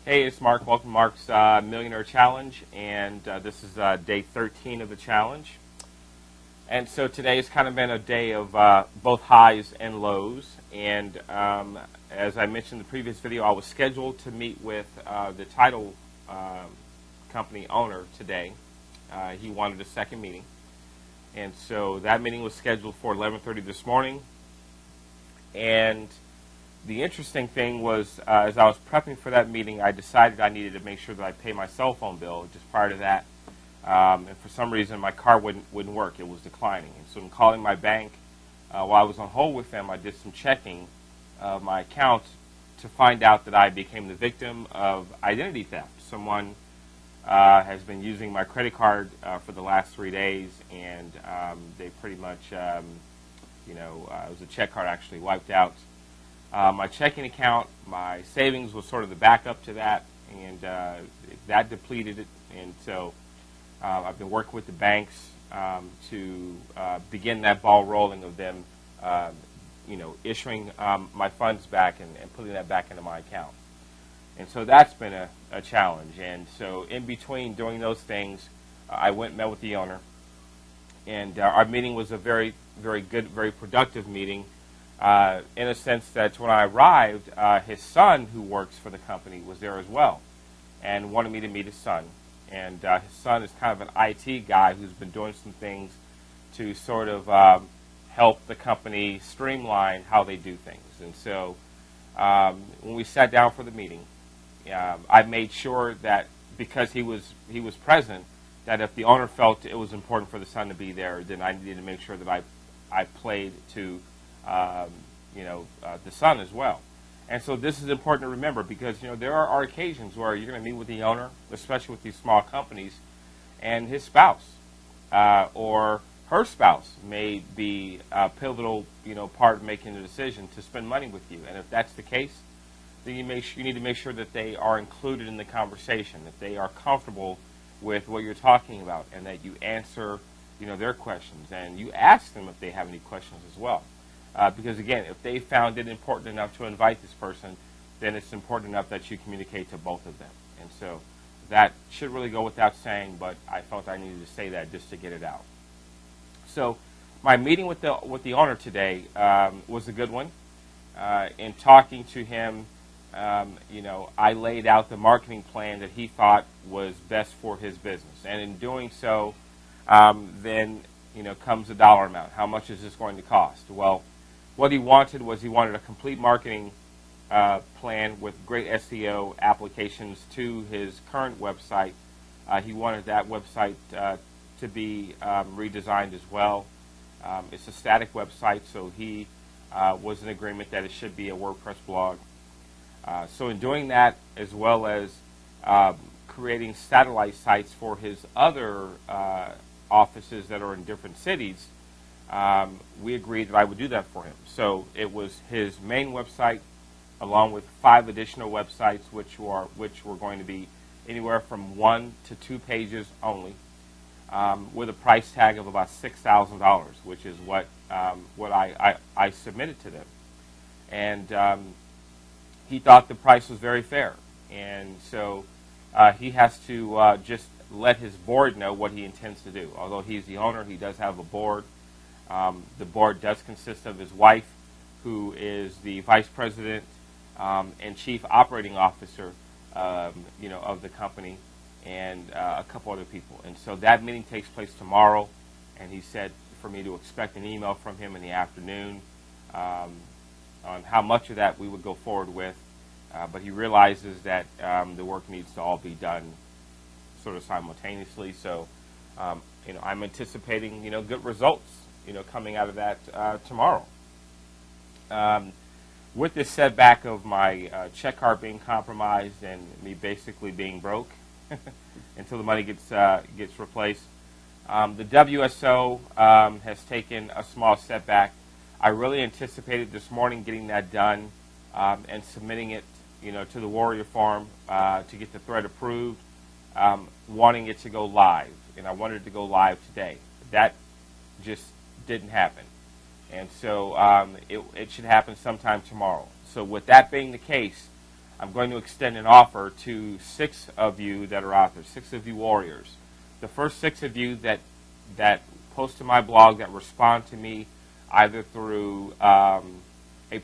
Hey, it's Mark. Welcome to Mark's Millionaire Challenge, and this is day 13 of the challenge. And so today has kind of been a day of both highs and lows. And as I mentioned in the previous video, I was scheduled to meet with the title company owner today. He wanted a second meeting, and so that meeting was scheduled for 11:30 this morning. And the interesting thing was, as I was prepping for that meeting, I decided I needed to make sure that I pay my cell phone bill just prior to that. And for some reason, my card wouldn't work. It was declining. And so I'm calling my bank. While I was on hold with them, I did some checking of my account to find out that I became the victim of identity theft. Someone has been using my credit card for the last 3 days, and they pretty much, it was a check card actually wiped out my checking account. My savings was sort of the backup to that, and that depleted it. And so I've been working with the banks to begin that ball rolling of them, issuing my funds back and putting that back into my account. And so that's been a challenge. And so in between doing those things, I went and met with the owner, and our meeting was a very, very good, very productive meeting. In a sense that when I arrived, his son, who works for the company, was there as well and wanted me to meet his son. And his son is kind of an IT guy who's been doing some things to sort of help the company streamline how they do things. And so when we sat down for the meeting, I made sure that because he was present, that if the owner felt it was important for the son to be there, then I needed to make sure that I played to the son as well. And so this is important to remember because, there are occasions where you're going to meet with the owner, especially with these small companies, and his spouse or her spouse may be a pivotal, part of making the decision to spend money with you. And if that's the case, then you need to make sure that they are included in the conversation, that they are comfortable with what you're talking about, and that you answer, their questions, and you ask them if they have any questions as well. Because again, if they found it important enough to invite this person, then it's important enough that you communicate to both of them. And so that should really go without saying, but I felt I needed to say that just to get it out. So my meeting with the owner today was a good one. In talking to him, I laid out the marketing plan that he thought was best for his business. And in doing so, then comes the dollar amount. How much is this going to cost? Well, what he wanted a complete marketing plan with great SEO applications to his current website. He wanted that website to be redesigned as well. It's a static website, so he was in agreement that it should be a WordPress blog. So in doing that, as well as creating satellite sites for his other offices that are in different cities, we agreed that I would do that for him. So it was his main website, along with 5 additional websites, which were going to be anywhere from 1 to 2 pages only, with a price tag of about $6,000, which is what I submitted to them. And he thought the price was very fair, and so he has to just let his board know what he intends to do. Although he's the owner, he does have a board. The board does consist of his wife, who is the vice president and chief operating officer, of the company, and a couple other people. And so that meeting takes place tomorrow, and he said for me to expect an email from him in the afternoon on how much of that we would go forward with. But he realizes that the work needs to all be done sort of simultaneously. So, I'm anticipating, good results, coming out of that tomorrow. With this setback of my check card being compromised and me basically being broke until the money gets replaced, the WSO has taken a small setback. I really anticipated this morning getting that done and submitting it, to the Warrior Farm to get the thread approved, wanting it to go live, and I wanted it to go live today. That just didn't happen, and so it should happen sometime tomorrow. So with that being the case, I'm going to extend an offer to 6 of you that are out there, 6 of you warriors. The first 6 of you that post to my blog, that respond to me either through a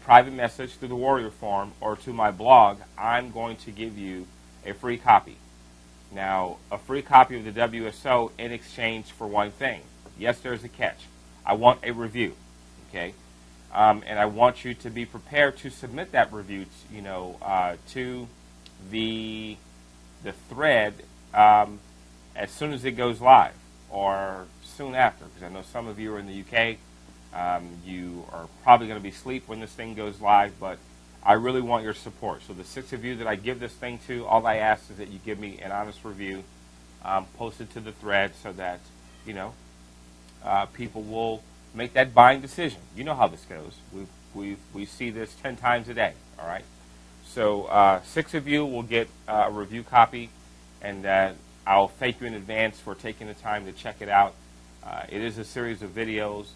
private message through the Warrior Forum or to my blog, I'm going to give you a free copy. Now, a free copy of the WSO in exchange for one thing. Yes, there's a catch. I want a review, okay? And I want you to be prepared to submit that review, to the thread as soon as it goes live or soon after, because I know some of you are in the UK. You are probably going to be asleep when this thing goes live, but I really want your support. So the 6 of you that I give this thing to, all I ask is that you give me an honest review, post it to the thread so that, people will make that buying decision. You know how this goes. We see this 10 times a day, all right? So 6 of you will get a review copy, and I'll thank you in advance for taking the time to check it out. It is a series of videos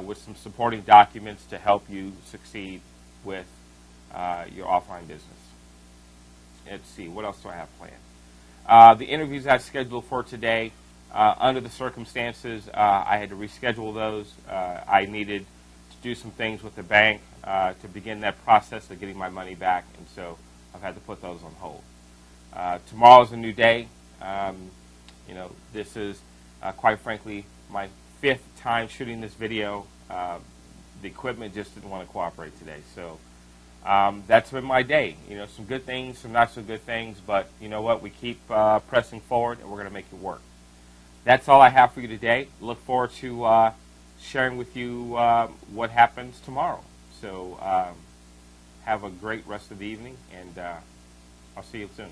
with some supporting documents to help you succeed with your offline business. Let's see, what else do I have planned? The interviews I scheduled for today, under the circumstances, I had to reschedule those. I needed to do some things with the bank to begin that process of getting my money back, and so I've had to put those on hold. Tomorrow's a new day. This is, quite frankly, my 5th time shooting this video. The equipment just didn't want to cooperate today, so that's been my day. Some good things, some not so good things, but you know what? We keep pressing forward, and we're going to make it work. That's all I have for you today. Look forward to sharing with you what happens tomorrow. So have a great rest of the evening, and I'll see you soon.